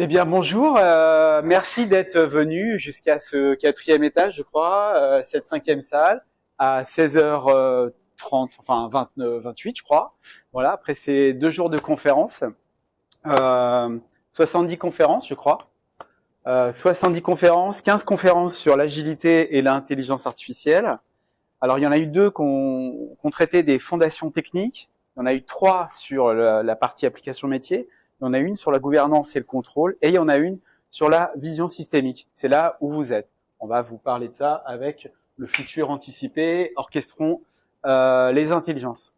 bien, bonjour. Merci d'être venu jusqu'à ce 4e étage, je crois, cette 5e salle, à 16h30, enfin 28, je crois. Voilà, après ces 2 jours de conférences, 70 conférences, je crois. 70 conférences, 15 conférences sur l'agilité et l'intelligence artificielle. Alors, il y en a eu 2 qu'on traitait des fondations techniques. Il y en a eu 3 sur la partie application métier. Il y en a une sur la gouvernance et le contrôle. Et il y en a une sur la vision systémique. C'est là où vous êtes. On va vous parler de ça avec le futur anticipé, orchestrons les intelligences.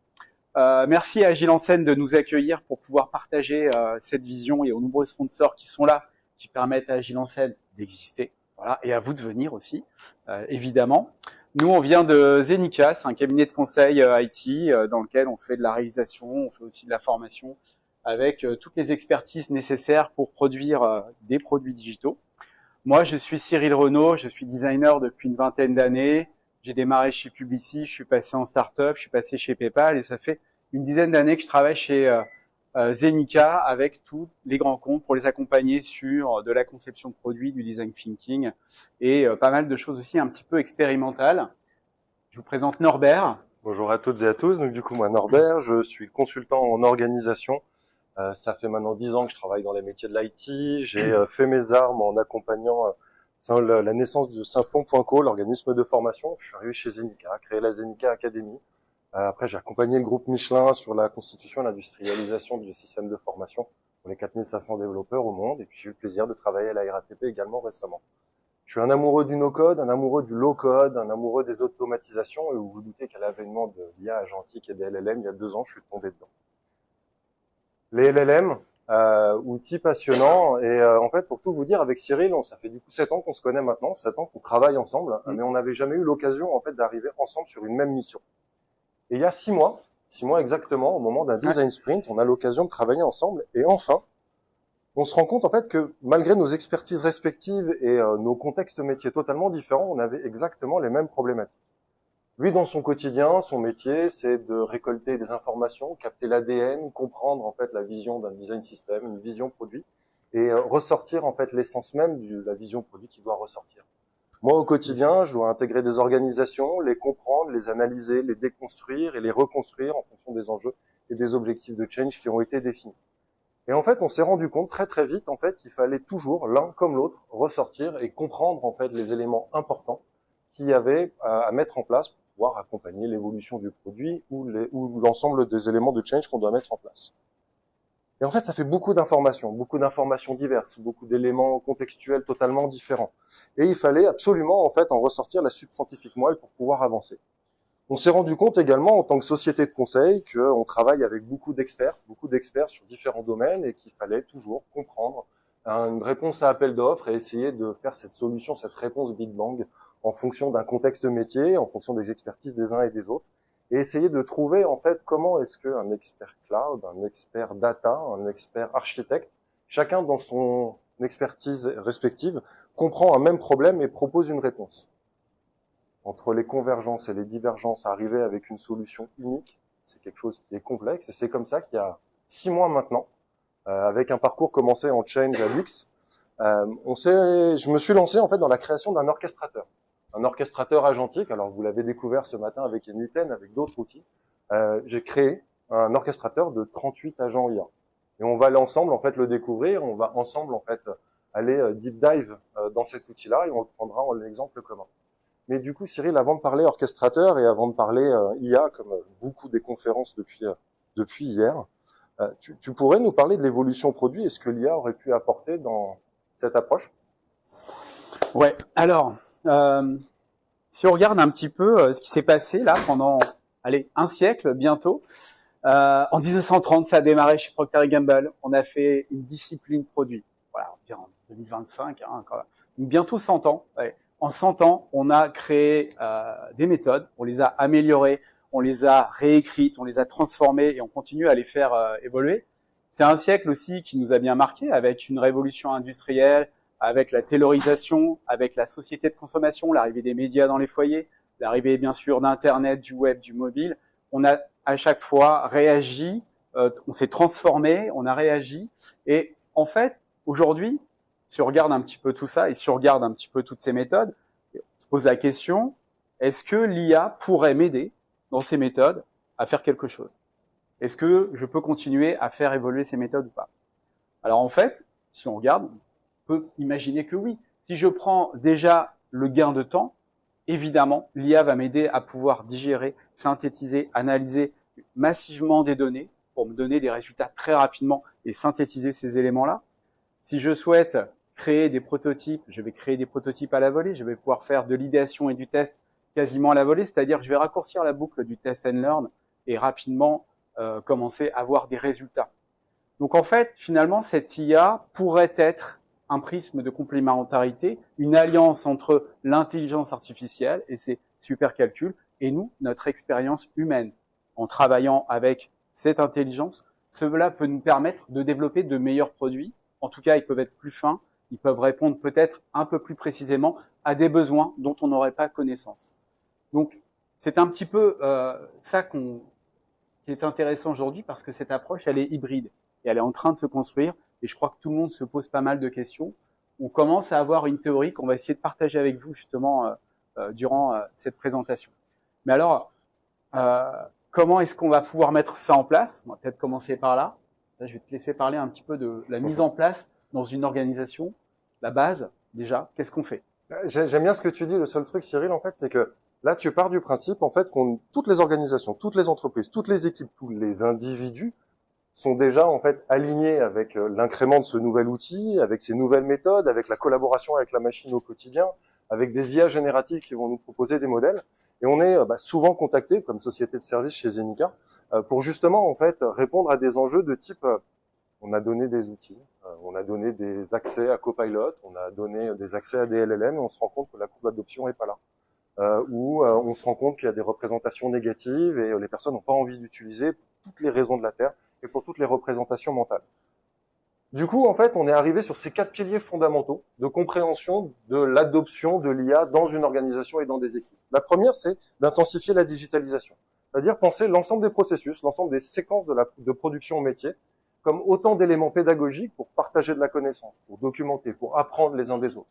Merci à Agile en Scène de nous accueillir pour pouvoir partager cette vision et aux nombreux sponsors qui sont là, qui permettent à Agile en Scène d'exister. Voilà, et à vous de venir aussi, évidemment. Nous, on vient de Zenica, c'est un cabinet de conseil IT dans lequel on fait de la réalisation, on fait aussi de la formation avec toutes les expertises nécessaires pour produire des produits digitaux. Moi, je suis Cyril Renaud, je suis designer depuis une 20aine d'années. J'ai démarré chez Publicis, je suis passé en start-up, je suis passé chez PayPal et ça fait une dizaine d'années que je travaille chez Zenica avec tous les grands comptes pour les accompagner sur de la conception de produits, du design thinking et pas mal de choses aussi un petit peu expérimentales. Je vous présente Norbert. Bonjour à toutes et à tous. Donc du coup, moi Norbert, je suis consultant en organisation. Ça fait maintenant 10 ans que je travaille dans les métiers de l'IT. J'ai fait mes armes en accompagnant la naissance de Simplon.co, l'organisme de formation. Je suis arrivé chez Zenica, créé la Zenica Academy. Après, j'ai accompagné le groupe Michelin sur la constitution et l'industrialisation du système de formation pour les 4500 développeurs au monde. Et puis, j'ai eu le plaisir de travailler à la RATP également récemment. Je suis un amoureux du no-code, un amoureux du low-code, un amoureux des automatisations. Et vous vous doutez qu'à l'avènement de l'IA agentique et des LLM, il y a 2 ans, je suis tombé dedans. Les LLM, outils passionnants. Et en fait, pour tout vous dire, avec Cyril, ça fait du coup 7 ans qu'on se connaît maintenant, 7 ans qu'on travaille ensemble, mais on n'avait jamais eu l'occasion en fait d'arriver ensemble sur une même mission. Et il y a 6 mois exactement, au moment d'un design sprint, on a l'occasion de travailler ensemble. Et enfin, on se rend compte en fait que malgré nos expertises respectives et nos contextes métiers totalement différents, on avait exactement les mêmes problématiques. Lui, dans son quotidien, son métier, c'est de récolter des informations, capter l'ADN, comprendre en fait la vision d'un design system, une vision produit, et ressortir en fait l'essence même de la vision produit qui doit ressortir. Moi, au quotidien, je dois intégrer des organisations, les comprendre, les analyser, les déconstruire et les reconstruire en fonction des enjeux et des objectifs de change qui ont été définis. Et en fait, on s'est rendu compte très très vite en fait qu'il fallait toujours l'un comme l'autre ressortir et comprendre en fait les éléments importants qu'il y avait à mettre en place pour pouvoir accompagner l'évolution du produit ou l'ensemble des éléments de change qu'on doit mettre en place. Et en fait, ça fait beaucoup d'informations diverses, beaucoup d'éléments contextuels totalement différents. Et il fallait absolument, en fait, en ressortir la substantifique moelle pour pouvoir avancer. On s'est rendu compte également, en tant que société de conseil, qu'on travaille avec beaucoup d'experts sur différents domaines et qu'il fallait toujours comprendre une réponse à appel d'offres et essayer de faire cette solution, cette réponse Big Bang en fonction d'un contexte métier, en fonction des expertises des uns et des autres. Et essayer de trouver, en fait, comment est-ce qu'un expert cloud, un expert data, un expert architecte, chacun dans son expertise respective, comprend un même problème et propose une réponse. Entre les convergences et les divergences, arriver avec une solution unique, c'est quelque chose qui est complexe. Et c'est comme ça qu'il y a 6 mois maintenant, avec un parcours commencé en change à l'X, je me suis lancé, en fait, dans la création d'un orchestrateur. Un orchestrateur agentique, alors vous l'avez découvert ce matin avec Enuten, avec d'autres outils. J'ai créé un orchestrateur de 38 agents IA. Et on va aller ensemble en fait le découvrir, on va ensemble en fait aller deep dive dans cet outil-là et on le prendra en exemple commun. Mais du coup, Cyril, avant de parler orchestrateur et avant de parler IA, comme beaucoup des conférences depuis hier, tu pourrais nous parler de l'évolution produit et ce que l'IA aurait pu apporter dans cette approche? Ouais, alors, si on regarde un petit peu ce qui s'est passé là pendant, un siècle bientôt, en 1930, ça a démarré chez Procter & Gamble. On a fait une discipline produit. Voilà, en 2025, bientôt 100 ans. Ouais. En 100 ans, on a créé des méthodes, on les a améliorées, on les a réécrites, on les a transformées et on continue à les faire évoluer. C'est un siècle aussi qui nous a bien marqué avec une révolution industrielle, avec la taylorisation, avec la société de consommation, l'arrivée des médias dans les foyers, l'arrivée bien sûr d'Internet, du web, du mobile. On a à chaque fois réagi, on s'est transformé, on a réagi et en fait, Aujourd'hui, si on regarde un petit peu tout ça et si on regarde un petit peu toutes ces méthodes, on se pose la question, est-ce que l'IA pourrait m'aider dans ces méthodes à faire quelque chose? Est-ce que je peux continuer à faire évoluer ces méthodes ou pas? Alors en fait, si on regarde, on peut imaginer que oui. Si je prends déjà le gain de temps, évidemment, l'IA va m'aider à pouvoir digérer, synthétiser, analyser massivement des données pour me donner des résultats très rapidement et synthétiser ces éléments-là. Si je souhaite créer des prototypes, je vais créer des prototypes à la volée, je vais pouvoir faire de l'idéation et du test quasiment à la volée, c'est-à-dire que je vais raccourcir la boucle du test and learn et rapidement commencer à avoir des résultats. Donc en fait, finalement, cette IA pourrait être un prisme de complémentarité, une alliance entre l'intelligence artificielle et ses supercalculs et nous, notre expérience humaine. En travaillant avec cette intelligence, cela peut nous permettre de développer de meilleurs produits. En tout cas, ils peuvent être plus fins, ils peuvent répondre peut-être un peu plus précisément à des besoins dont on n'aurait pas connaissance. Donc, c'est un petit peu ça qui est intéressant aujourd'hui parce que cette approche, elle est hybride et elle est en train de se construire et je crois que tout le monde se pose pas mal de questions. On commence à avoir une théorie qu'on va essayer de partager avec vous justement durant cette présentation. Mais alors, comment est-ce qu'on va pouvoir mettre ça en place? On va peut-être commencer par là. Là, je vais te laisser parler un petit peu de la mise en place dans une organisation. La base, déjà, qu'est-ce qu'on fait? J'aime bien ce que tu dis. Le seul truc, Cyril, en fait, c'est que là, tu pars du principe, en fait, toutes les organisations, toutes les entreprises, toutes les équipes, tous les individus sont déjà, en fait, alignés avec l'incrément de ce nouvel outil, avec ces nouvelles méthodes, avec la collaboration avec la machine au quotidien, avec des IA génératives qui vont nous proposer des modèles. Et on est souvent contacté, comme société de service chez Zenica, pour justement, en fait, répondre à des enjeux de type, on a donné des outils, on a donné des accès à Copilot, on a donné des accès à des LLM, et on se rend compte que la courbe d'adoption est pas là. Ou on se rend compte qu'il y a des représentations négatives et les personnes n'ont pas envie d'utiliser pour toutes les raisons de la Terre et pour toutes les représentations mentales. Du coup, en fait, on est arrivé sur ces 4 piliers fondamentaux de compréhension de l'adoption de l'IA dans une organisation et dans des équipes. La première, c'est d'intensifier la digitalisation. C'est-à-dire penser l'ensemble des processus, l'ensemble des séquences de production au métier comme autant d'éléments pédagogiques pour partager de la connaissance, pour documenter, pour apprendre les uns des autres.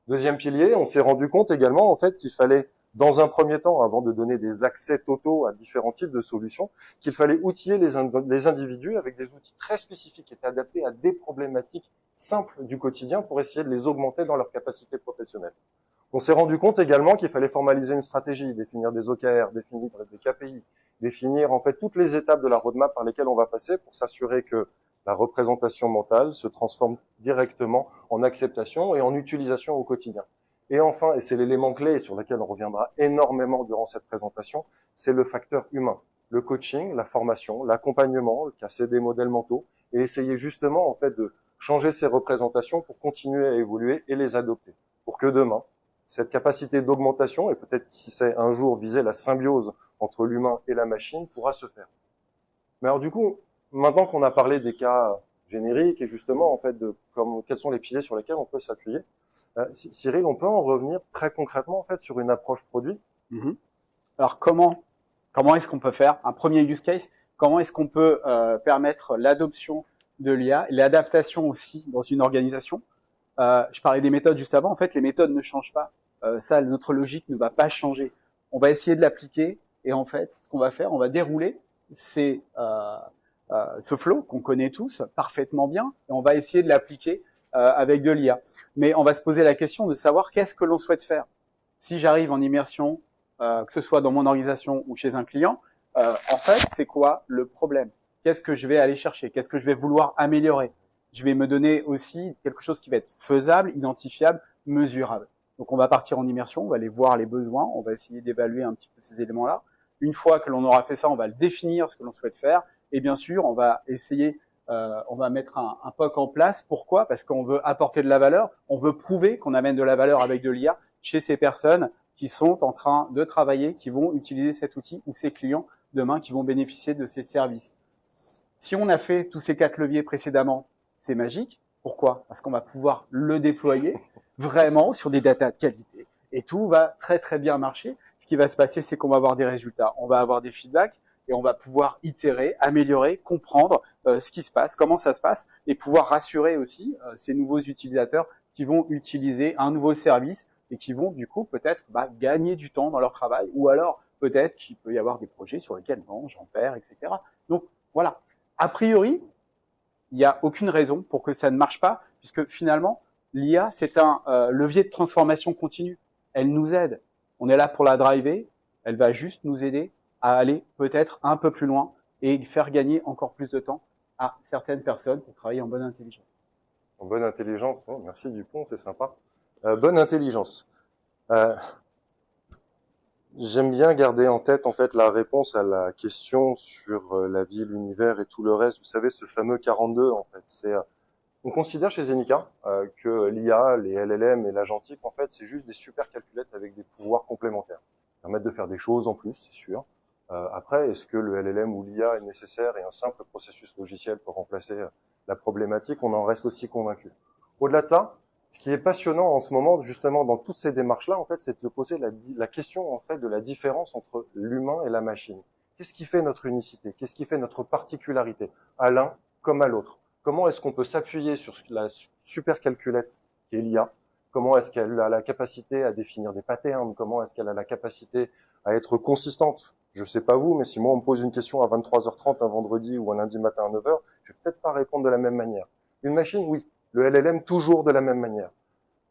Deuxième pilier, on s'est rendu compte également, en fait, qu'il fallait, dans un premier temps, avant de donner des accès totaux à différents types de solutions, qu'il fallait outiller les individus avec des outils très spécifiques qui étaient adaptés à des problématiques simples du quotidien pour essayer de les augmenter dans leurs capacités professionnelles. On s'est rendu compte également qu'il fallait formaliser une stratégie, définir des OKR, définir des KPI, définir en fait toutes les étapes de la roadmap par lesquelles on va passer pour s'assurer que la représentation mentale se transforme directement en acceptation et en utilisation au quotidien. Et enfin, et c'est l'élément clé sur lequel on reviendra énormément durant cette présentation, c'est le facteur humain. Le coaching, la formation, l'accompagnement, casser des modèles mentaux et essayer justement en fait de changer ces représentations pour continuer à évoluer et les adopter. Pour que demain, cette capacité d'augmentation, et peut-être qui sait un jour viser la symbiose entre l'humain et la machine, pourra se faire. Mais alors du coup, maintenant qu'on a parlé des cas génériques et justement en fait de quels sont les piliers sur lesquels on peut s'appuyer, Cyril, on peut en revenir très concrètement en fait sur une approche produit. Alors comment est-ce qu'on peut faire un premier use case? Comment est-ce qu'on peut permettre l'adoption de l'IA et l'adaptation aussi dans une organisation? Je parlais des méthodes juste avant. En fait, les méthodes ne changent pas. Ça, notre logique ne va pas changer. On va essayer de l'appliquer et en fait, ce qu'on va faire, on va dérouler ce flow qu'on connaît tous parfaitement bien et on va essayer de l'appliquer avec de l'IA. Mais on va se poser la question de savoir qu'est-ce que l'on souhaite faire. Si j'arrive en immersion, que ce soit dans mon organisation ou chez un client, en fait, c'est quoi le problème? Qu'est-ce que je vais aller chercher? Qu'est-ce que je vais vouloir améliorer? Je vais me donner aussi quelque chose qui va être faisable, identifiable, mesurable. Donc, on va partir en immersion, on va aller voir les besoins, on va essayer d'évaluer un petit peu ces éléments-là. Une fois que l'on aura fait ça, on va le définir, ce que l'on souhaite faire. Et bien sûr, on va essayer, on va mettre un POC en place. Pourquoi? Parce qu'on veut apporter de la valeur. On veut prouver qu'on amène de la valeur avec de l'IA chez ces personnes qui sont en train de travailler, qui vont utiliser cet outil ou ces clients demain qui vont bénéficier de ces services. Si on a fait tous ces 4 leviers précédemment, c'est magique. Pourquoi? Parce qu'on va pouvoir le déployer vraiment sur des datas de qualité. Et tout va très très bien marcher. Ce qui va se passer, c'est qu'on va avoir des résultats. On va avoir des feedbacks et on va pouvoir itérer, améliorer, comprendre ce qui se passe, comment ça se passe, et pouvoir rassurer aussi ces nouveaux utilisateurs qui vont utiliser un nouveau service et qui vont du coup peut-être gagner du temps dans leur travail, ou alors peut-être qu'il peut y avoir des projets sur lesquels non, j'en perds, etc. Donc voilà, a priori, il n'y a aucune raison pour que ça ne marche pas, puisque finalement, l'IA, c'est un levier de transformation continue. Elle nous aide. On est là pour la driver. Elle va juste nous aider à aller peut-être un peu plus loin et faire gagner encore plus de temps à certaines personnes pour travailler en bonne intelligence. En bonne intelligence, oh, merci Dupont, c'est sympa. Bonne intelligence. J'aime bien garder en tête en fait la réponse à la question sur la vie, l'univers et tout le reste. Vous savez, ce fameux 42 en fait, c'est on considère chez Zenica que l'IA, les LLM et l'agentique en fait, c'est juste des super calculettes avec des pouvoirs complémentaires, permettent de faire des choses en plus, c'est sûr. Après, est-ce que le LLM ou l'IA est nécessaire et un simple processus logiciel pour remplacer la problématique? On en reste aussi convaincu. Au-delà de ça, ce qui est passionnant en ce moment, justement, dans toutes ces démarches-là, en fait, c'est de se poser la question, en fait, de la différence entre l'humain et la machine. Qu'est-ce qui fait notre unicité? Qu'est-ce qui fait notre particularité? À l'un comme à l'autre. Comment est-ce qu'on peut s'appuyer sur la super calculette qui est l'IA? Comment est-ce qu'elle a la capacité à définir des patterns? Comment est-ce qu'elle a la capacité à être consistante? Je sais pas vous, mais si moi on me pose une question à 23h30 un vendredi ou un lundi matin à 9h, je vais peut-être pas répondre de la même manière. Une machine, oui. Le LLM, toujours de la même manière.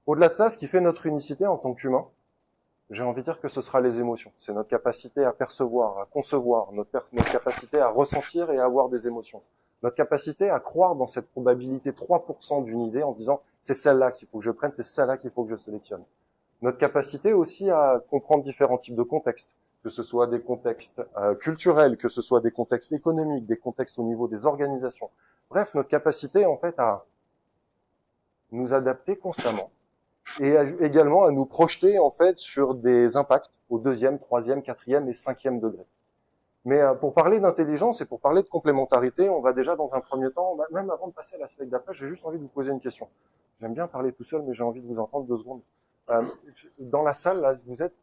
Au-delà de ça, ce qui fait notre unicité en tant qu'humain, j'ai envie de dire que ce sera les émotions. C'est notre capacité à percevoir, à concevoir, notre capacité à ressentir et à avoir des émotions. Notre capacité à croire dans cette probabilité 3% d'une idée en se disant c'est celle-là qu'il faut que je prenne, c'est celle-là qu'il faut que je sélectionne. Notre capacité aussi à comprendre différents types de contextes, que ce soit des contextes culturels, que ce soit des contextes économiques, des contextes au niveau des organisations. Bref, notre capacité en fait à nous adapter constamment et également à nous projeter en fait sur des impacts au 2e, 3e, 4e et 5e degré. Mais pour parler d'intelligence et pour parler de complémentarité, on va déjà dans un premier temps, même avant de passer à la slide d'après, j'ai juste envie de vous poser une question. J'aime bien parler tout seul, mais j'ai envie de vous entendre 2 secondes. Dans la salle, là, vous êtes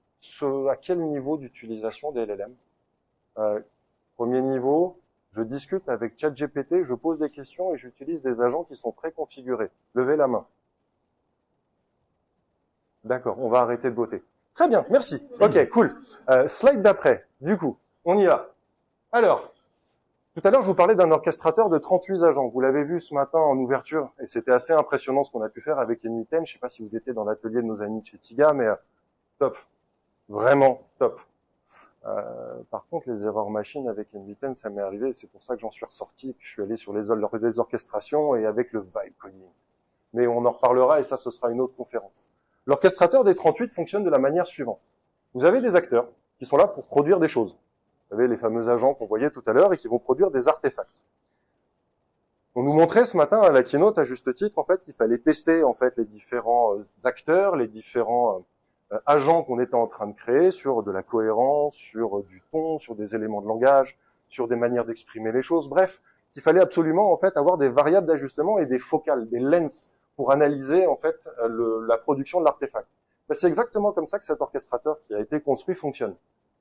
à quel niveau d'utilisation des LLM? Premier niveau, je discute avec ChatGPT, je pose des questions et j'utilise des agents qui sont préconfigurés. Levez la main. D'accord, on va arrêter de voter. Très bien, merci. Ok, cool. Slide d'après, du coup, on y va. Alors, tout à l'heure, je vous parlais d'un orchestrateur de 38 agents. Vous l'avez vu ce matin en ouverture, et c'était assez impressionnant ce qu'on a pu faire avec N8N. Je ne sais pas si vous étiez dans l'atelier de nos amis de chez TIGA, mais top. Vraiment top. Par contre, les erreurs machines avec N8N, ça m'est arrivé, et c'est pour ça que j'en suis ressorti, et que je suis allé sur les orchestrations et avec le vibe coding. Mais on en reparlera, et ça, ce sera une autre conférence. L'orchestrateur des 38 fonctionne de la manière suivante. Vous avez des acteurs qui sont là pour produire des choses. Vous savez, les fameux agents qu'on voyait tout à l'heure et qui vont produire des artefacts. On nous montrait ce matin à la keynote, à juste titre, en fait, qu'il fallait tester, en fait, les différents acteurs, les différents agents qu'on était en train de créer sur de la cohérence, sur du ton, sur des éléments de langage, sur des manières d'exprimer les choses. Bref, qu'il fallait absolument, en fait, avoir des variables d'ajustement et des focales, des lens pour analyser, en fait, la production de l'artefact. Ben, c'est exactement comme ça que cet orchestrateur qui a été construit fonctionne.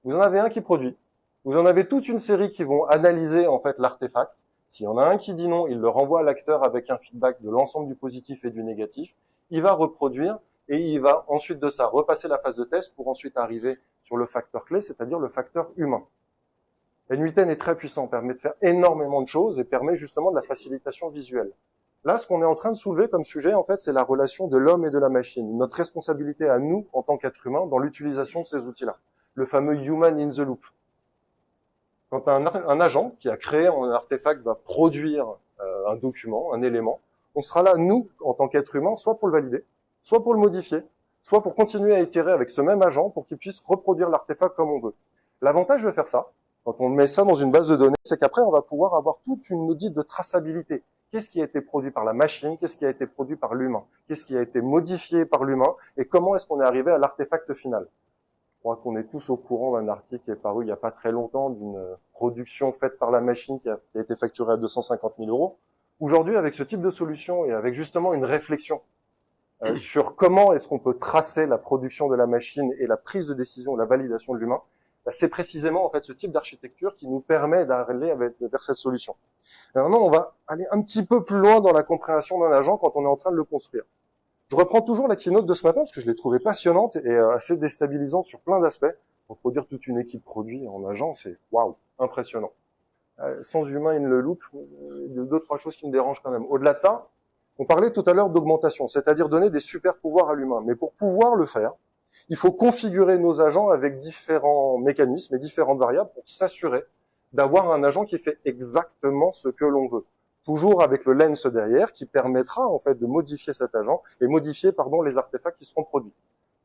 Vous en avez un qui produit. Vous en avez toute une série qui vont analyser, en fait, l'artefact. S'il y en a un qui dit non, il le renvoie à l'acteur avec un feedback de l'ensemble du positif et du négatif. Il va reproduire et il va ensuite de ça repasser la phase de test pour ensuite arriver sur le facteur clé, c'est-à-dire le facteur humain. N8N est très puissant, permet de faire énormément de choses et permet justement de la facilitation visuelle. Là, ce qu'on est en train de soulever comme sujet, en fait, c'est la relation de l'homme et de la machine. Notre responsabilité à nous, en tant qu'être humain, dans l'utilisation de ces outils-là. Le fameux human in the loop. Quand un agent qui a créé un artefact va produire un document, un élément, on sera là, nous, en tant qu'être humain, soit pour le valider, soit pour le modifier, soit pour continuer à itérer avec ce même agent pour qu'il puisse reproduire l'artefact comme on veut. L'avantage de faire ça, quand on met ça dans une base de données, c'est qu'après, on va pouvoir avoir toute une audit de traçabilité. Qu'est-ce qui a été produit par la machine? Qu'est-ce qui a été produit par l'humain? Qu'est-ce qui a été modifié par l'humain? Et comment est-ce qu'on est arrivé à l'artefact final? Je crois qu'on est tous au courant d'un article qui est paru il n'y a pas très longtemps d'une production faite par la machine qui a été facturée à 250 000 euros. Aujourd'hui, avec ce type de solution et avec justement une réflexion sur comment est-ce qu'on peut tracer la production de la machine et la prise de décision, la validation de l'humain, c'est précisément en fait ce type d'architecture qui nous permet d'aller vers cette solution. Et maintenant, on va aller un petit peu plus loin dans la compréhension d'un agent quand on est en train de le construire. Je reprends toujours la keynote de ce matin parce que je l'ai trouvée passionnante et assez déstabilisante sur plein d'aspects. Pour produire toute une équipe produit en agent, c'est waouh, impressionnant. Sans humain in the loop, deux, trois choses qui me dérangent quand même. Au-delà de ça, on parlait tout à l'heure d'augmentation, c'est-à-dire donner des super pouvoirs à l'humain. Mais pour pouvoir le faire, il faut configurer nos agents avec différents mécanismes et différentes variables pour s'assurer d'avoir un agent qui fait exactement ce que l'on veut. Toujours avec le lens derrière qui permettra en fait de modifier cet agent et modifier les artefacts qui seront produits.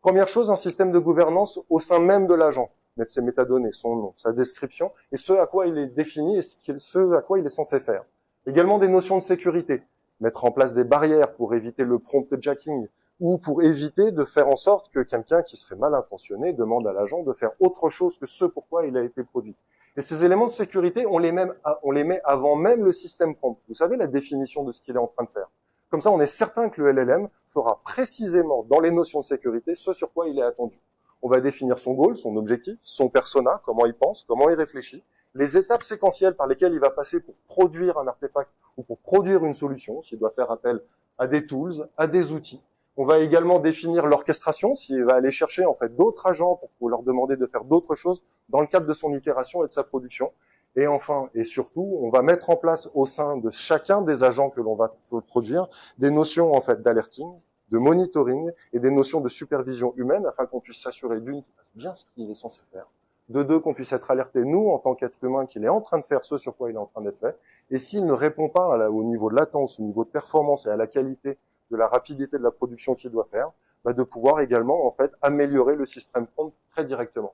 Première chose, un système de gouvernance au sein même de l'agent. Mettre ses métadonnées, son nom, sa description et ce à quoi il est défini et ce à quoi il est censé faire. Également des notions de sécurité. Mettre en place des barrières pour éviter le prompt jacking ou pour éviter de faire en sorte que quelqu'un qui serait mal intentionné demande à l'agent de faire autre chose que ce pourquoi il a été produit. Et ces éléments de sécurité, on les met avant même le système prompt. Vous savez la définition de ce qu'il est en train de faire. Comme ça, on est certain que le LLM fera précisément dans les notions de sécurité ce sur quoi il est attendu. On va définir son goal, son objectif, son persona, comment il pense, comment il réfléchit, les étapes séquentielles par lesquelles il va passer pour produire un artefact ou pour produire une solution, s'il doit faire appel à des tools, à des outils. On va également définir l'orchestration, s'il va aller chercher en fait d'autres agents pour leur demander de faire d'autres choses dans le cadre de son itération et de sa production. Et enfin, et surtout, on va mettre en place au sein de chacun des agents que l'on va produire des notions en fait d'alerting, de monitoring et des notions de supervision humaine afin qu'on puisse s'assurer d'une qu'il fasse bien ce qu'il est censé faire, de deux qu'on puisse être alerté nous en tant qu'être humain qu'il est en train de faire ce sur quoi il est en train d'être fait. Et s'il ne répond pas au niveau de latence, au niveau de performance et à la qualité de la rapidité de la production qu'il doit faire, de pouvoir également en fait améliorer le système prompt très directement.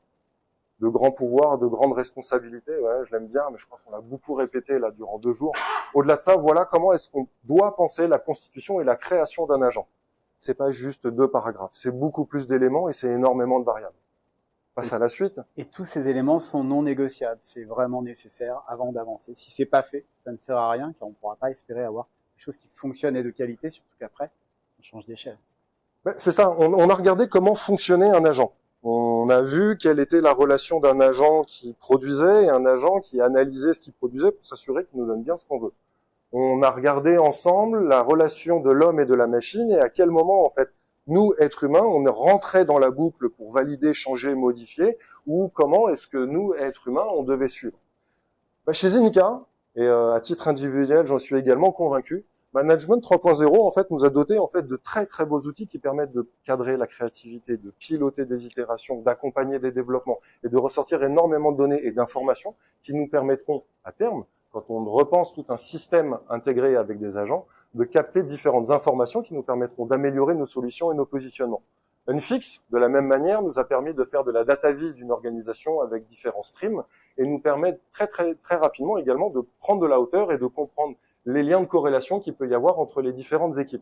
De grands pouvoirs, de grandes responsabilités, ouais, je l'aime bien, mais je crois qu'on l'a beaucoup répété là durant 2 jours. Au-delà de ça, voilà comment est-ce qu'on doit penser la constitution et la création d'un agent. C'est pas juste 2 paragraphes, c'est beaucoup plus d'éléments et c'est énormément de variables. Passe à la suite. Et tous ces éléments sont non négociables, c'est vraiment nécessaire avant d'avancer. Si c'est pas fait, ça ne sert à rien, car on ne pourra pas espérer avoir quelque chose qui fonctionne et de qualité, surtout qu'après, on change d'échelle. C'est ça, on a regardé comment fonctionnait un agent. On a vu quelle était la relation d'un agent qui produisait et un agent qui analysait ce qu'il produisait pour s'assurer qu'il nous donne bien ce qu'on veut. On a regardé ensemble la relation de l'homme et de la machine et à quel moment, en fait, nous, êtres humains, on est rentré dans la boucle pour valider, changer, modifier, ou comment est-ce que nous, êtres humains, on devait suivre. Chez Zenica, et à titre individuel, j'en suis également convaincu, Management 3.0 en fait nous a doté en fait de très très beaux outils qui permettent de cadrer la créativité, de piloter des itérations, d'accompagner des développements et de ressortir énormément de données et d'informations qui nous permettront à terme, quand on repense tout un système intégré avec des agents, de capter différentes informations qui nous permettront d'améliorer nos solutions et nos positionnements. Unfix, de la même manière, nous a permis de faire de la data vis d'une organisation avec différents streams et nous permet très très très rapidement également de prendre de la hauteur et de comprendre les liens de corrélation qu'il peut y avoir entre les différentes équipes.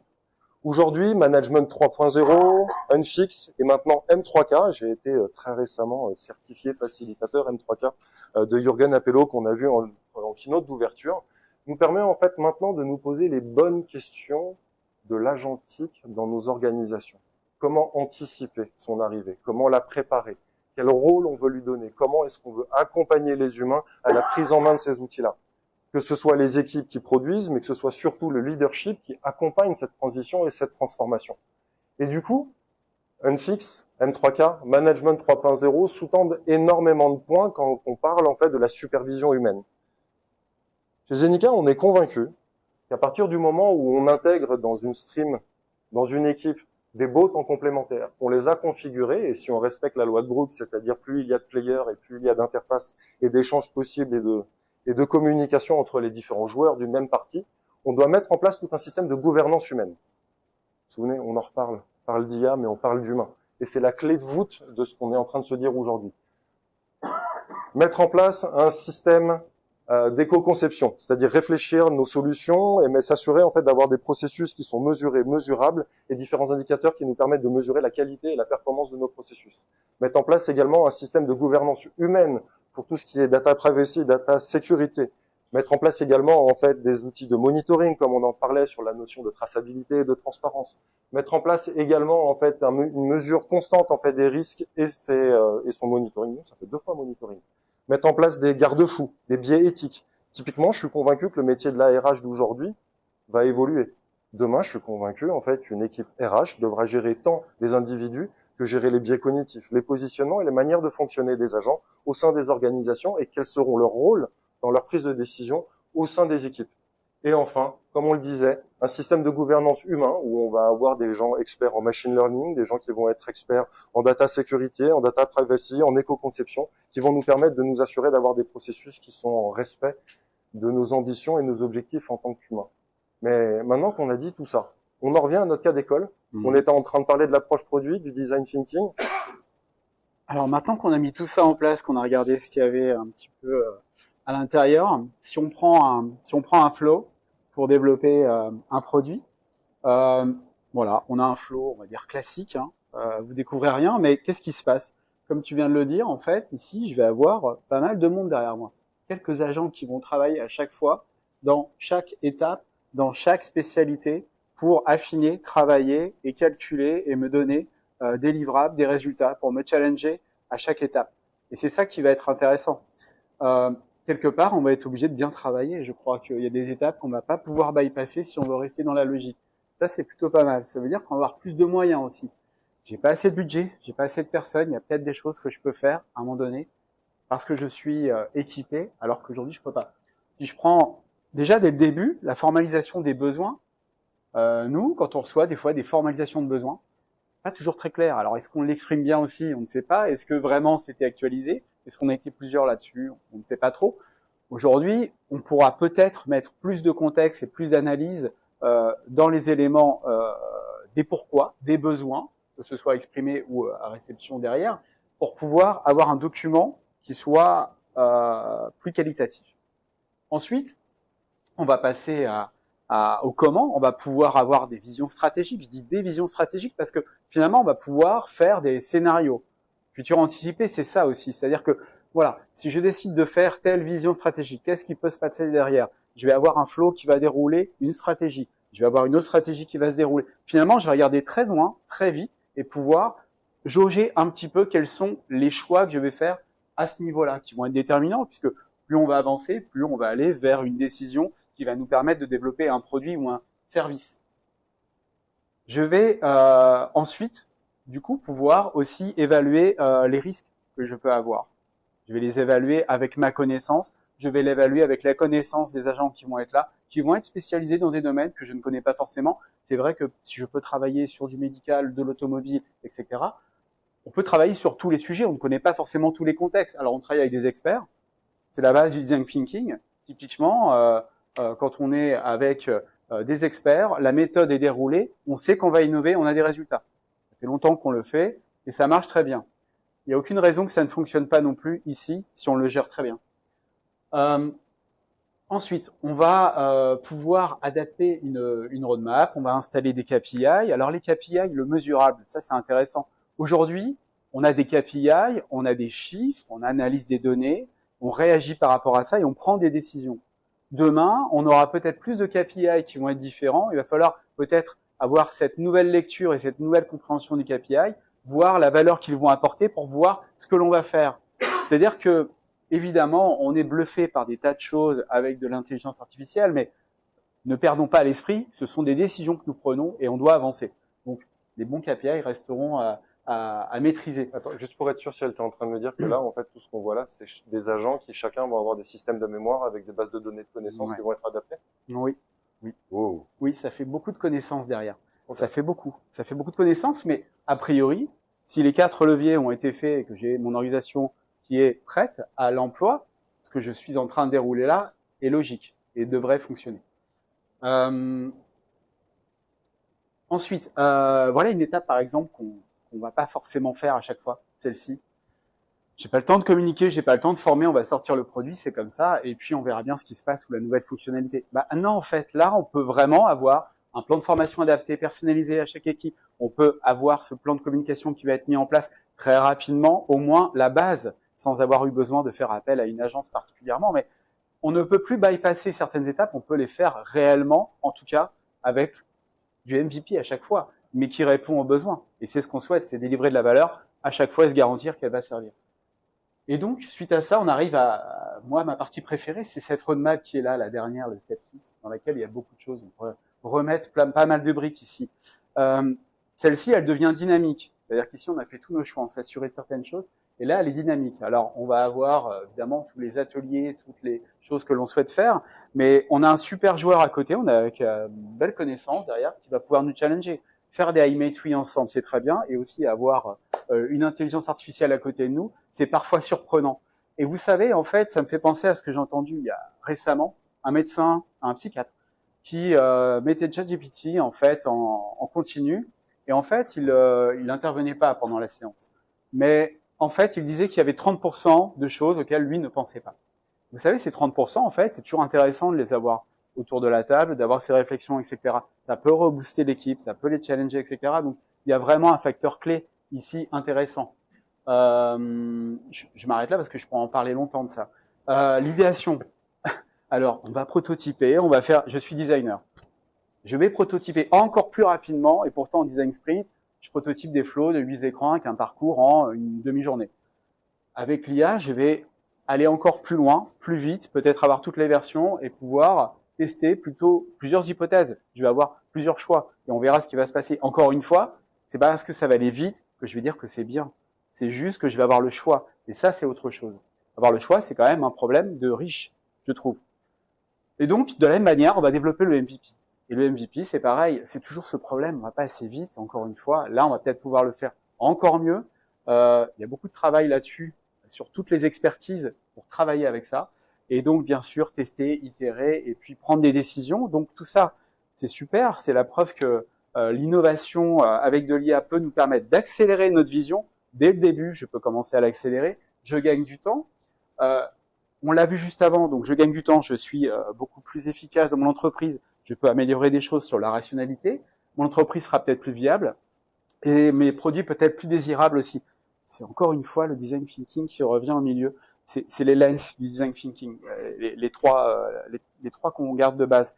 Aujourd'hui, Management 3.0, Unfix et maintenant M3K. J'ai été très récemment certifié facilitateur M3K de Jürgen Appelo qu'on a vu en keynote d'ouverture. Nous permet en fait maintenant de nous poser les bonnes questions de l'agentique dans nos organisations. Comment anticiper son arrivée? Comment la préparer? Quel rôle on veut lui donner? Comment est-ce qu'on veut accompagner les humains à la prise en main de ces outils-là? Que ce soit les équipes qui produisent, mais que ce soit surtout le leadership qui accompagne cette transition et cette transformation. Et du coup, Unfix, M3K, Management 3.0 sous-tendent énormément de points quand on parle en fait de la supervision humaine. Chez Zenica, on est convaincu qu'à partir du moment où on intègre dans une stream, dans une équipe, des bots en complémentaire, on les a configurés, et si on respecte la loi de Brooks, c'est-à-dire plus il y a de players et plus il y a d'interfaces et d'échanges possibles et de communication entre les différents joueurs d'une même partie, on doit mettre en place tout un système de gouvernance humaine. Vous vous souvenez, on en reparle, on parle d'IA, mais on parle d'humain. Et c'est la clé de voûte de ce qu'on est en train de se dire aujourd'hui. Mettre en place un système d'éco-conception, c'est-à-dire réfléchir nos solutions et s'assurer en fait d'avoir des processus qui sont mesurés, mesurables et différents indicateurs qui nous permettent de mesurer la qualité et la performance de nos processus. Mettre en place également un système de gouvernance humaine pour tout ce qui est data privacy, data sécurité, Mettre en place également en fait des outils de monitoring, comme on en parlait sur la notion de traçabilité et de transparence. Mettre en place également en fait une mesure constante en fait des risques et son monitoring. Ça fait 2 fois monitoring. Mettre en place des garde-fous, des biais éthiques. Typiquement, je suis convaincu que le métier de la RH d'aujourd'hui va évoluer. Demain, je suis convaincu en fait qu'une équipe RH devra gérer tant les individus que gérer les biais cognitifs, les positionnements et les manières de fonctionner des agents au sein des organisations et quels seront leurs rôles dans leur prise de décision au sein des équipes. Et enfin, comme on le disait, un système de gouvernance humain où on va avoir des gens experts en machine learning, des gens qui vont être experts en data sécurité, en data privacy, en éco-conception, qui vont nous permettre de nous assurer d'avoir des processus qui sont en respect de nos ambitions et nos objectifs en tant qu'humains. Mais maintenant qu'on a dit tout ça, on en revient à notre cas d'école. On était en train de parler de l'approche produit, du design thinking. Alors maintenant qu'on a mis tout ça en place, qu'on a regardé ce qu'il y avait un petit peu à l'intérieur, si on prend un flow pour développer un produit, voilà, on a un flow, on va dire classique, hein, vous découvrez rien, mais qu'est-ce qui se passe? Comme tu viens de le dire, en fait, ici, je vais avoir pas mal de monde derrière moi. Quelques agents qui vont travailler à chaque fois, dans chaque étape, dans chaque spécialité, pour affiner, travailler et calculer et me donner des livrables, des résultats, pour me challenger à chaque étape. Et c'est ça qui va être intéressant. Quelque part, on va être obligé de bien travailler. Je crois qu'il y a des étapes qu'on va pas pouvoir bypasser si on veut rester dans la logique. Ça, c'est plutôt pas mal. Ça veut dire qu'on va avoir plus de moyens aussi. J'ai pas assez de budget, j'ai pas assez de personnes. Il y a peut-être des choses que je peux faire à un moment donné parce que je suis équipé, alors qu'aujourd'hui, je peux pas. Si je prends déjà dès le début la formalisation des besoins, nous, quand on reçoit des fois des formalisations de besoins, c'est pas toujours très clair. Alors, est-ce qu'on l'exprime bien aussi? On ne sait pas. Est-ce que vraiment c'était actualisé? Est-ce qu'on a été plusieurs là-dessus? On ne sait pas trop. Aujourd'hui, on pourra peut-être mettre plus de contexte et plus d'analyse dans les éléments des pourquoi, des besoins, que ce soit exprimé ou à réception derrière, pour pouvoir avoir un document qui soit plus qualitatif. Ensuite, on va passer au comment. On va pouvoir avoir des visions stratégiques. Je dis des visions stratégiques parce que finalement, on va pouvoir faire des scénarios. Futur anticipé, c'est ça aussi. C'est-à-dire que, voilà, si je décide de faire telle vision stratégique, qu'est-ce qui peut se passer derrière? Je vais avoir un flow qui va dérouler une stratégie. Je vais avoir une autre stratégie qui va se dérouler. Finalement, je vais regarder très loin, très vite, et pouvoir jauger un petit peu quels sont les choix que je vais faire à ce niveau-là, qui vont être déterminants, puisque plus on va avancer, plus on va aller vers une décision qui va nous permettre de développer un produit ou un service. Je vais ensuite, du coup, pouvoir aussi évaluer les risques que je peux avoir. Je vais les évaluer avec ma connaissance, je vais l'évaluer avec la connaissance des agents qui vont être là, qui vont être spécialisés dans des domaines que je ne connais pas forcément. C'est vrai que si je peux travailler sur du médical, de l'automobile, etc., on peut travailler sur tous les sujets, on ne connaît pas forcément tous les contextes. Alors on travaille avec des experts, c'est la base du design thinking. Typiquement, quand on est avec des experts, la méthode est déroulée, on sait qu'on va innover, on a des résultats. Ça fait longtemps qu'on le fait et ça marche très bien. Il n'y a aucune raison que ça ne fonctionne pas non plus ici, si on le gère très bien. Ensuite, on va pouvoir adapter une roadmap, on va installer des KPI. Alors les KPI, le mesurable, ça c'est intéressant. Aujourd'hui, on a des KPI, on a des chiffres, on analyse des données, on réagit par rapport à ça et on prend des décisions. Demain, on aura peut-être plus de KPI qui vont être différents. Il va falloir peut-être avoir cette nouvelle lecture et cette nouvelle compréhension des KPI, voir la valeur qu'ils vont apporter pour voir ce que l'on va faire. C'est-à-dire que, évidemment, on est bluffé par des tas de choses avec de l'intelligence artificielle, mais ne perdons pas l'esprit, ce sont des décisions que nous prenons et on doit avancer. Donc, les bons KPI resteront à maîtriser. Attends, juste pour être sûr, si elle était en train de me dire que là, en fait, tout ce qu'on voit là, c'est des agents qui chacun vont avoir des systèmes de mémoire avec des bases de données de connaissances qui vont être adaptées? Oui. Oui. Wow. Oui, ça fait beaucoup de connaissances derrière. Okay. Ça fait beaucoup de connaissances, mais a priori, si les 4 leviers ont été faits et que j'ai mon organisation qui est prête à l'emploi, ce que je suis en train de dérouler là est logique et devrait fonctionner. Ensuite, voilà une étape par exemple qu'on va pas forcément faire à chaque fois, celle-ci. J'ai pas le temps de communiquer, j'ai pas le temps de former, on va sortir le produit, c'est comme ça, et puis on verra bien ce qui se passe sous la nouvelle fonctionnalité. Bah non, en fait, là, on peut vraiment avoir un plan de formation adapté, personnalisé à chaque équipe. On peut avoir ce plan de communication qui va être mis en place très rapidement, au moins la base, sans avoir eu besoin de faire appel à une agence particulièrement. Mais on ne peut plus bypasser certaines étapes, on peut les faire réellement, en tout cas, avec du MVP à chaque fois, mais qui répond aux besoins. Et c'est ce qu'on souhaite, c'est délivrer de la valeur à chaque fois et se garantir qu'elle va servir. Et donc, suite à ça, on arrive moi, ma partie préférée, c'est cette roadmap qui est là, la dernière, le step 6, dans laquelle il y a beaucoup de choses. On peut remettre pas mal de briques ici. Celle-ci, elle devient dynamique. C'est-à-dire qu'ici, on a fait tous nos choix, on s'est assuré de certaines choses. Et là, elle est dynamique. Alors, on va avoir, évidemment, tous les ateliers, toutes les choses que l'on souhaite faire. Mais on a un super joueur à côté, on a avec une belle connaissance derrière, qui va pouvoir nous challenger. Faire des iMate ensemble, c'est très bien. Et aussi avoir une intelligence artificielle à côté de nous, c'est parfois surprenant. Et vous savez, en fait, ça me fait penser à ce que j'ai entendu il y a récemment, un médecin, un psychiatre, qui mettait ChatGPT en fait en continu. Et en fait, il intervenait pas pendant la séance. Mais en fait, il disait qu'il y avait 30% de choses auxquelles lui ne pensait pas. Vous savez, ces 30%, en fait, c'est toujours intéressant de les avoir autour de la table, d'avoir ces réflexions, etc. Ça peut rebooster l'équipe, ça peut les challenger, etc. Donc, il y a vraiment un facteur clé ici intéressant. Je m'arrête là parce que je pourrais en parler longtemps de ça. L'idéation. Alors, on va prototyper, on va faire... Je suis designer. Je vais prototyper encore plus rapidement, et pourtant en design sprint, je prototype des flows de 8 écrans avec un parcours en une demi-journée. Avec l'IA, je vais aller encore plus loin, plus vite, peut-être avoir toutes les versions et pouvoir tester plutôt plusieurs hypothèses. Je vais avoir plusieurs choix et on verra ce qui va se passer. Encore une fois, c'est pas parce que ça va aller vite que je vais dire que c'est bien. C'est juste que je vais avoir le choix. Et ça, c'est autre chose. Avoir le choix, c'est quand même un problème de riche, je trouve. Et donc, de la même manière, on va développer le MVP. Et le MVP, c'est pareil, c'est toujours ce problème, on va pas assez vite, encore une fois. Là, on va peut-être pouvoir le faire encore mieux. Il y a beaucoup de travail là-dessus, sur toutes les expertises pour travailler avec ça. Et donc, bien sûr, tester, itérer et puis prendre des décisions. Donc, tout ça, c'est super. C'est la preuve que l'innovation avec de l'IA peut nous permettre d'accélérer notre vision. Dès le début, je peux commencer à l'accélérer. Je gagne du temps. On l'a vu juste avant, donc je gagne du temps. Je suis beaucoup plus efficace dans mon entreprise. Je peux améliorer des choses sur la rationalité. Mon entreprise sera peut-être plus viable et mes produits peut-être plus désirables aussi. C'est encore une fois le design thinking qui revient au milieu. C'est les lens du design thinking, les trois qu'on garde de base.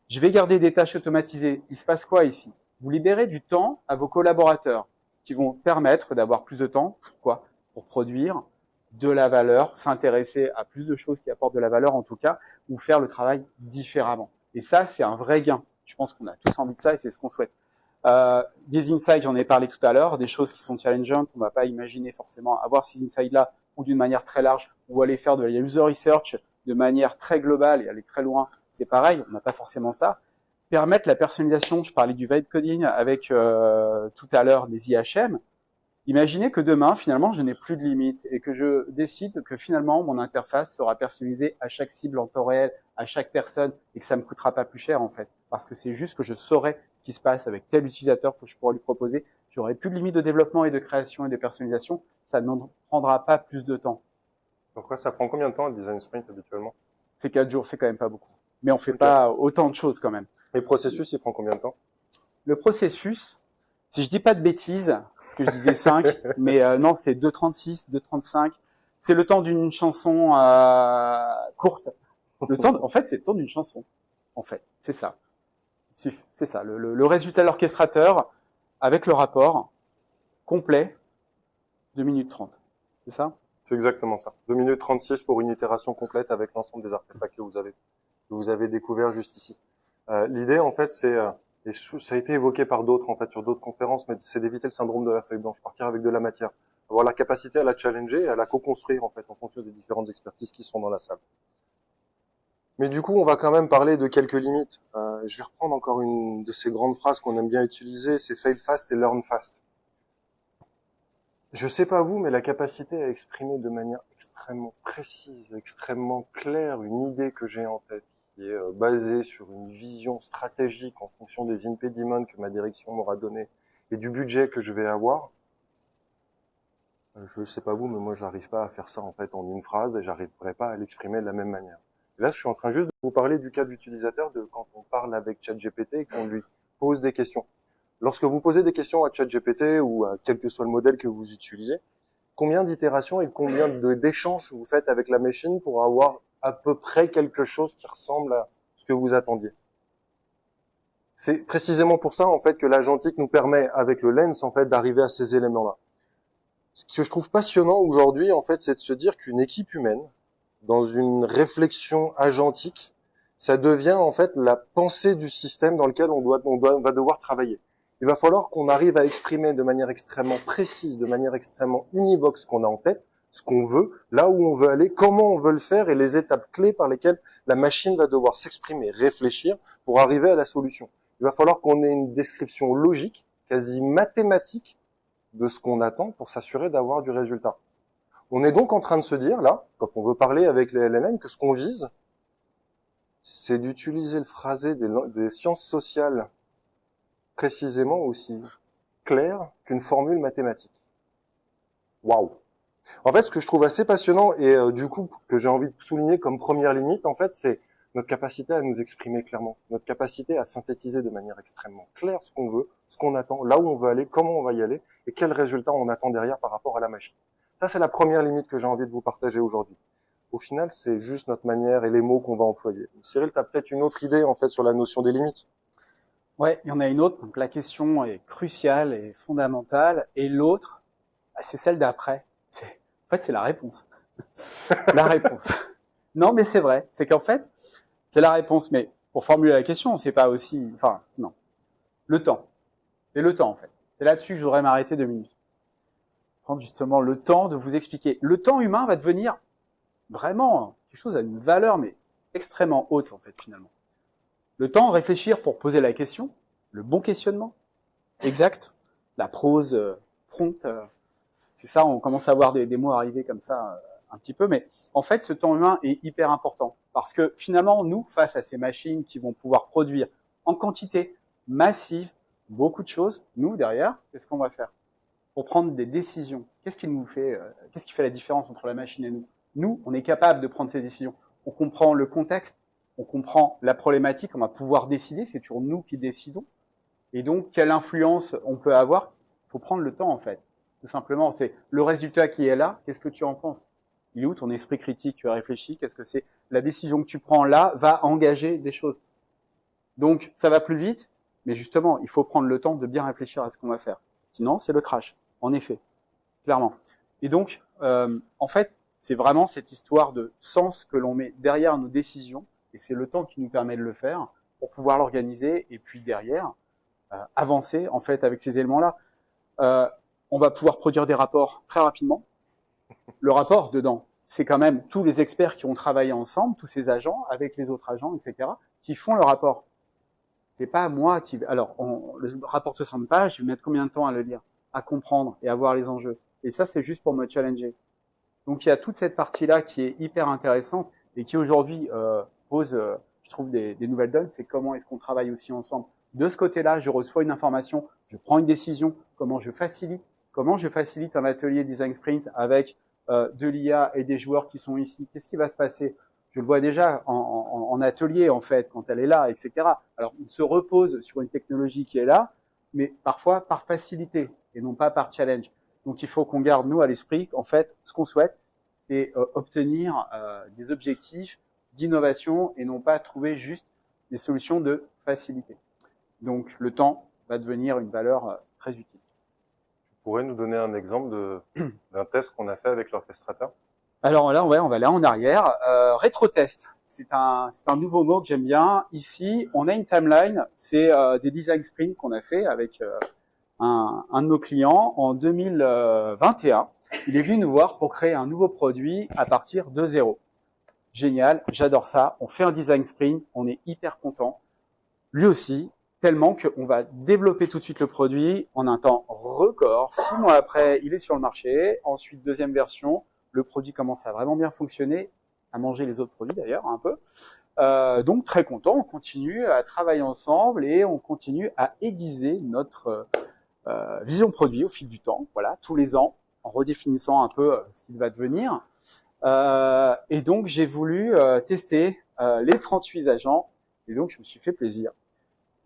Je vais garder des tâches automatisées. Il se passe quoi ici? Vous libérez du temps à vos collaborateurs qui vont permettre d'avoir plus de temps. Pourquoi? Pour produire de la valeur, s'intéresser à plus de choses qui apportent de la valeur en tout cas, ou faire le travail différemment. Et ça, c'est un vrai gain. Je pense qu'on a tous envie de ça et c'est ce qu'on souhaite. Des insights, j'en ai parlé tout à l'heure, des choses qui sont challengeantes. On ne va pas imaginer forcément avoir ces insights-là ou d'une manière très large, ou aller faire de la user research de manière très globale et aller très loin. C'est pareil, on n'a pas forcément ça. Permettre la personnalisation, je parlais du vibe coding avec tout à l'heure des IHM. Imaginez que demain, finalement, je n'ai plus de limite et que je décide que finalement, mon interface sera personnalisée à chaque cible en temps réel, à chaque personne et que ça me coûtera pas plus cher, en fait. Parce que c'est juste que je saurais ce qui se passe avec tel utilisateur que je pourrais lui proposer. J'aurai plus de limite de développement et de création et de personnalisation. Ça ne prendra pas plus de temps. Pourquoi ça prend combien de temps un design sprint habituellement? C'est 4 jours, c'est quand même pas beaucoup. Mais on fait pas autant de choses quand même. Et le processus, il prend combien de temps? Le processus, si je dis pas de bêtises, parce que je disais 5, mais non, c'est 2,36, 2,35. C'est le temps d'une chanson courte. En fait, c'est le temps d'une chanson. En fait, c'est ça. C'est ça. Le résultat de l'orchestrateur avec le rapport complet, 2 minutes 30. C'est ça? C'est exactement ça. 2 minutes 36 pour une itération complète avec l'ensemble des artefacts que vous avez découvert juste ici. L'idée, en fait, c'est et ça a été évoqué par d'autres, en fait, sur d'autres conférences, mais c'est d'éviter le syndrome de la feuille blanche, partir avec de la matière, avoir la capacité à la challenger et à la co-construire, en fait, en fonction des différentes expertises qui sont dans la salle. Mais du coup, on va quand même parler de quelques limites. Je vais reprendre encore une de ces grandes phrases qu'on aime bien utiliser, c'est fail fast et learn fast. Je sais pas vous, mais la capacité à exprimer de manière extrêmement précise, extrêmement claire, une idée que j'ai en tête, qui est basée sur une vision stratégique en fonction des impediments que ma direction m'aura donné et du budget que je vais avoir. Je sais pas vous, mais moi j'arrive pas à faire ça en fait en une phrase et j'arriverai pas à l'exprimer de la même manière. Et là, je suis en train juste de vous parler du cas d'utilisateur de quand on parle avec ChatGPT et qu'on lui pose des questions. Lorsque vous posez des questions à ChatGPT ou à quel que soit le modèle que vous utilisez, combien d'itérations et combien d'échanges vous faites avec la machine pour avoir à peu près quelque chose qui ressemble à ce que vous attendiez. C'est précisément pour ça, en fait, que l'agentique nous permet, avec le lens, en fait, d'arriver à ces éléments-là. Ce que je trouve passionnant aujourd'hui, en fait, c'est de se dire qu'une équipe humaine, dans une réflexion agentique, ça devient, en fait, la pensée du système dans lequel on va devoir travailler. Il va falloir qu'on arrive à exprimer de manière extrêmement précise, de manière extrêmement univoque ce qu'on a en tête, ce qu'on veut, là où on veut aller, comment on veut le faire et les étapes clés par lesquelles la machine va devoir s'exprimer, réfléchir pour arriver à la solution. Il va falloir qu'on ait une description logique, quasi mathématique, de ce qu'on attend pour s'assurer d'avoir du résultat. On est donc en train de se dire, là, quand on veut parler avec les LLM, que ce qu'on vise, c'est d'utiliser le phrasé des sciences sociales précisément aussi clair qu'une formule mathématique. Waouh! En fait, ce que je trouve assez passionnant et du coup que j'ai envie de souligner comme première limite, en fait, c'est notre capacité à nous exprimer clairement, notre capacité à synthétiser de manière extrêmement claire ce qu'on veut, ce qu'on attend, là où on veut aller, comment on va y aller et quel résultat on attend derrière par rapport à la machine. Ça, c'est la première limite que j'ai envie de vous partager aujourd'hui. Au final, c'est juste notre manière et les mots qu'on va employer. Cyril, tu as peut-être une autre idée en fait sur la notion des limites. Ouais, il y en a une autre. Donc la question est cruciale et fondamentale. Et l'autre, c'est celle d'après. En fait, c'est la réponse. La réponse. Non, mais c'est vrai. C'est qu'en fait, c'est la réponse. Mais pour formuler la question, c'est pas aussi... Enfin, non. Le temps. C'est le temps, en fait. C'est là-dessus que je voudrais m'arrêter 2 minutes. Prendre justement le temps de vous expliquer. Le temps humain va devenir vraiment quelque chose à une valeur, mais extrêmement haute, en fait, finalement. Le temps, réfléchir pour poser la question, le bon questionnement, exact, la prose, prompte, c'est ça, on commence à voir des mots arriver comme ça un petit peu, mais en fait, ce temps humain est hyper important, parce que finalement, nous, face à ces machines qui vont pouvoir produire en quantité massive beaucoup de choses, nous, derrière, qu'est-ce qu'on va faire pour prendre des décisions? Qu'est-ce qui fait la différence entre la machine et nous? Nous, on est capable de prendre ces décisions. On comprend le contexte, on comprend la problématique, on va pouvoir décider, c'est toujours nous qui décidons. Et donc, quelle influence on peut avoir? Il faut prendre le temps, en fait. Tout simplement, c'est le résultat qui est là, qu'est-ce que tu en penses? Il est où ton esprit critique? Tu as réfléchi, qu'est-ce que c'est? La décision que tu prends là va engager des choses. Donc, ça va plus vite, mais justement, il faut prendre le temps de bien réfléchir à ce qu'on va faire. Sinon, c'est le crash, en effet, clairement. Et donc, en fait, c'est vraiment cette histoire de sens que l'on met derrière nos décisions, et c'est le temps qui nous permet de le faire pour pouvoir l'organiser et puis derrière avancer en fait avec ces éléments-là. On va pouvoir produire des rapports très rapidement. Le rapport dedans, c'est quand même tous les experts qui ont travaillé ensemble, tous ces agents avec les autres agents, etc., qui font le rapport. C'est pas moi qui... Alors, le rapport de 60 pages, je vais mettre combien de temps à le lire, à comprendre et à voir les enjeux. Et ça, c'est juste pour me challenger. Donc, il y a toute cette partie-là qui est hyper intéressante et qui aujourd'hui pose, je trouve, des nouvelles donnes. C'est comment est-ce qu'on travaille aussi ensemble. De ce côté-là, je reçois une information, je prends une décision, comment je facilite un atelier design sprint avec de l'IA et des joueurs qui sont ici. Qu'est-ce qui va se passer? Je le vois déjà en atelier, en fait, quand elle est là, etc. Alors, on se repose sur une technologie qui est là, mais parfois par facilité et non pas par challenge. Donc, il faut qu'on garde, nous, à l'esprit, en fait, ce qu'on souhaite, c'est obtenir des objectifs d'innovation et non pas trouver juste des solutions de facilité. Donc, le temps va devenir une valeur très utile. Tu pourrais nous donner un exemple d'un test qu'on a fait avec l'orchestrateur? Alors là, ouais, on va aller en arrière. Rétro-test, c'est un nouveau mot que j'aime bien. Ici, on a une timeline, c'est des design sprints qu'on a fait avec un de nos clients en 2021. Il est venu nous voir pour créer un nouveau produit à partir de zéro. Génial, j'adore ça. On fait un design sprint, on est hyper content. Lui aussi, tellement qu'on va développer tout de suite le produit en un temps record. 6 mois après, il est sur le marché. Ensuite, deuxième version, le produit commence à vraiment bien fonctionner, à manger les autres produits d'ailleurs un peu. Donc très content, on continue à travailler ensemble et on continue à aiguiser notre vision produit au fil du temps, voilà, tous les ans, en redéfinissant un peu ce qu'il va devenir. Et donc j'ai voulu tester les 38 agents et donc je me suis fait plaisir.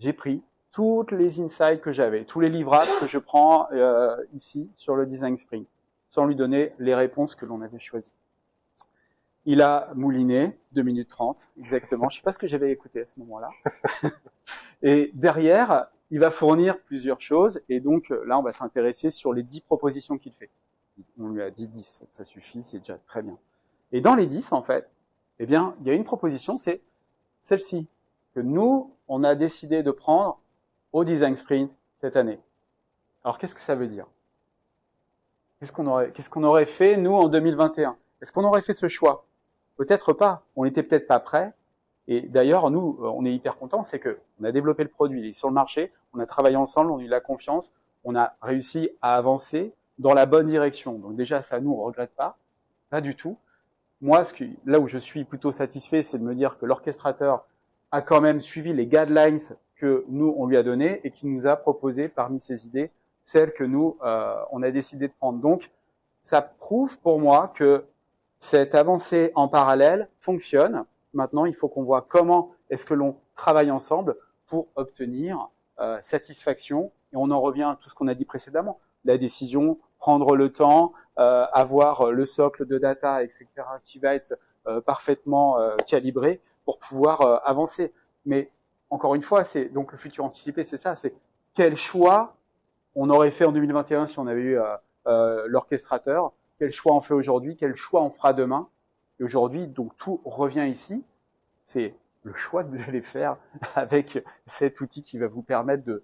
J'ai pris toutes les insights que j'avais, tous les livrables que je prends ici sur le design sprint, sans lui donner les réponses que l'on avait choisies. Il a mouliné 2 minutes 30, exactement. Je sais pas ce que j'avais écouté à ce moment-là. Et derrière, il va fournir plusieurs choses. Et donc, là, on va s'intéresser sur les 10 propositions qu'il fait. On lui a dit 10, ça suffit, c'est déjà très bien. Et dans les 10, en fait, eh bien, il y a une proposition, c'est celle-ci, que nous, on a décidé de prendre au Design Sprint cette année. Alors, qu'est-ce que ça veut dire? Qu'est-ce qu'on aurait fait, nous, en 2021? Est-ce qu'on aurait fait ce choix? Peut-être pas. On n'était peut-être pas prêts. Et d'ailleurs, nous, on est hyper contents, c'est que on a développé le produit, il est sur le marché, on a travaillé ensemble, on a eu la confiance, on a réussi à avancer dans la bonne direction. Donc déjà, ça, nous, on regrette pas du tout. Moi, là où je suis plutôt satisfait, c'est de me dire que l'orchestrateur a quand même suivi les guidelines que nous, on lui a donné et qui nous a proposé parmi ses idées celles que nous, on a décidé de prendre. Donc, ça prouve pour moi que cette avancée en parallèle fonctionne. Maintenant, il faut qu'on voit comment est-ce que l'on travaille ensemble pour obtenir satisfaction. Et on en revient à tout ce qu'on a dit précédemment. La décision, prendre le temps, avoir le socle de data, etc., qui va être parfaitement calibré pour pouvoir avancer. Mais encore une fois, c'est donc le futur anticipé, c'est ça, c'est quel choix on aurait fait en 2021 si on avait eu l'orchestrateur, quel choix on fait aujourd'hui, quel choix on fera demain. Et aujourd'hui, donc tout revient ici, c'est le choix que vous allez faire avec cet outil qui va vous permettre de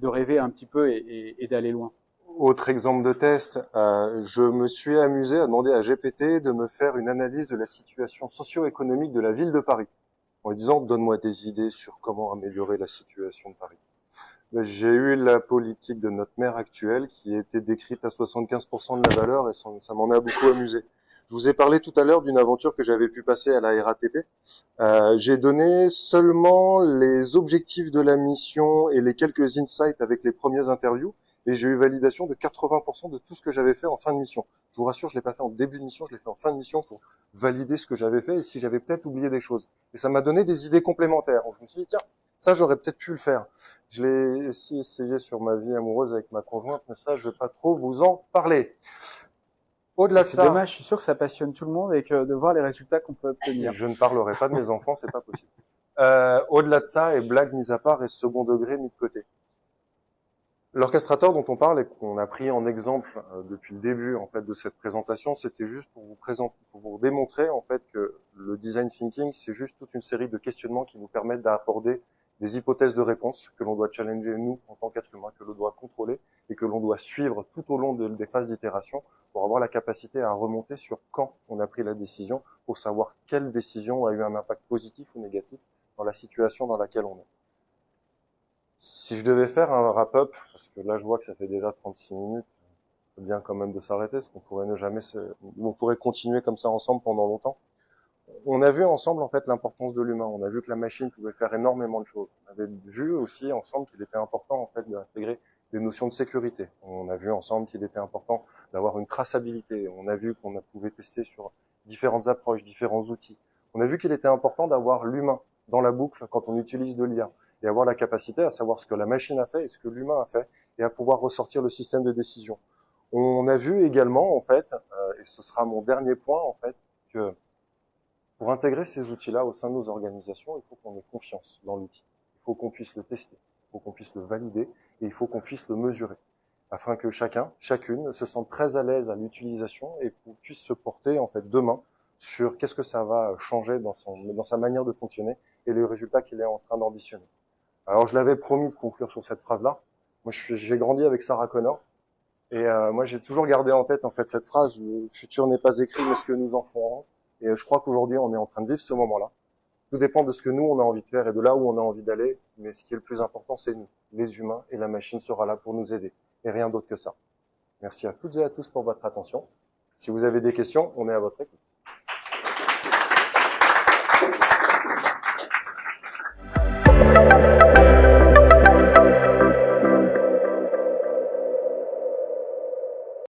rêver un petit peu et d'aller loin. Autre exemple de test, je me suis amusé à demander à GPT de me faire une analyse de la situation socio-économique de la ville de Paris, en lui disant « donne-moi des idées sur comment améliorer la situation de Paris ». J'ai eu la politique de notre maire actuelle qui était décrite à 75% de la valeur et ça m'en a beaucoup amusé. Je vous ai parlé tout à l'heure d'une aventure que j'avais pu passer à la RATP. J'ai donné seulement les objectifs de la mission et les quelques insights avec les premières interviews et j'ai eu validation de 80% de tout ce que j'avais fait en fin de mission. Je vous rassure, je l'ai pas fait en début de mission, je l'ai fait en fin de mission pour valider ce que j'avais fait et si j'avais peut-être oublié des choses. Et ça m'a donné des idées complémentaires. Donc je me suis dit, tiens, ça j'aurais peut-être pu le faire. Je l'ai aussi essayé sur ma vie amoureuse avec ma conjointe, mais ça je vais pas trop vous en parler. Au-delà de ça, c'est dommage, je suis sûr que ça passionne tout le monde et que de voir les résultats qu'on peut obtenir. Je ne parlerai pas de mes enfants, c'est pas possible. Au-delà de ça, et blague mise à part et second degré mis de côté. L'orchestrateur dont on parle et qu'on a pris en exemple depuis le début en fait de cette présentation, c'était juste pour vous présenter, pour vous démontrer en fait que le design thinking, c'est juste toute une série de questionnements qui nous permettent d'aborder des hypothèses de réponse que l'on doit challenger nous en tant qu'être humain, que l'on doit contrôler et que l'on doit suivre tout au long des phases d'itération pour avoir la capacité à remonter sur quand on a pris la décision, pour savoir quelle décision a eu un impact positif ou négatif dans la situation dans laquelle on est. Si je devais faire un wrap-up, parce que là je vois que ça fait déjà 36 minutes, c'est bien quand même de s'arrêter, parce qu'on pourrait on pourrait continuer comme ça ensemble pendant longtemps. On a vu ensemble en fait l'importance de l'humain. On a vu que la machine pouvait faire énormément de choses. On avait vu aussi ensemble qu'il était important en fait d'intégrer des notions de sécurité. On a vu ensemble qu'il était important d'avoir une traçabilité. On a vu qu'on pouvait tester sur différentes approches, différents outils. On a vu qu'il était important d'avoir l'humain dans la boucle quand on utilise de l'IA et avoir la capacité à savoir ce que la machine a fait et ce que l'humain a fait et à pouvoir ressortir le système de décision. On a vu également en fait, et ce sera mon dernier point en fait, que pour intégrer ces outils-là au sein de nos organisations, il faut qu'on ait confiance dans l'outil. Il faut qu'on puisse le tester, il faut qu'on puisse le valider et il faut qu'on puisse le mesurer afin que chacun, chacune se sente très à l'aise à l'utilisation et puisse se porter en fait demain sur qu'est-ce que ça va changer dans sa manière de fonctionner et les résultats qu'il est en train d'ambitionner. Alors je l'avais promis de conclure sur cette phrase-là. Moi j'ai grandi avec Sarah Connor et moi j'ai toujours gardé en tête en fait cette phrase « Le futur n'est pas écrit mais ce que nous en ferons ». Et je crois qu'aujourd'hui, on est en train de vivre ce moment-là. Tout dépend de ce que nous, on a envie de faire et de là où on a envie d'aller. Mais ce qui est le plus important, c'est nous, les humains, et la machine sera là pour nous aider. Et rien d'autre que ça. Merci à toutes et à tous pour votre attention. Si vous avez des questions, on est à votre écoute.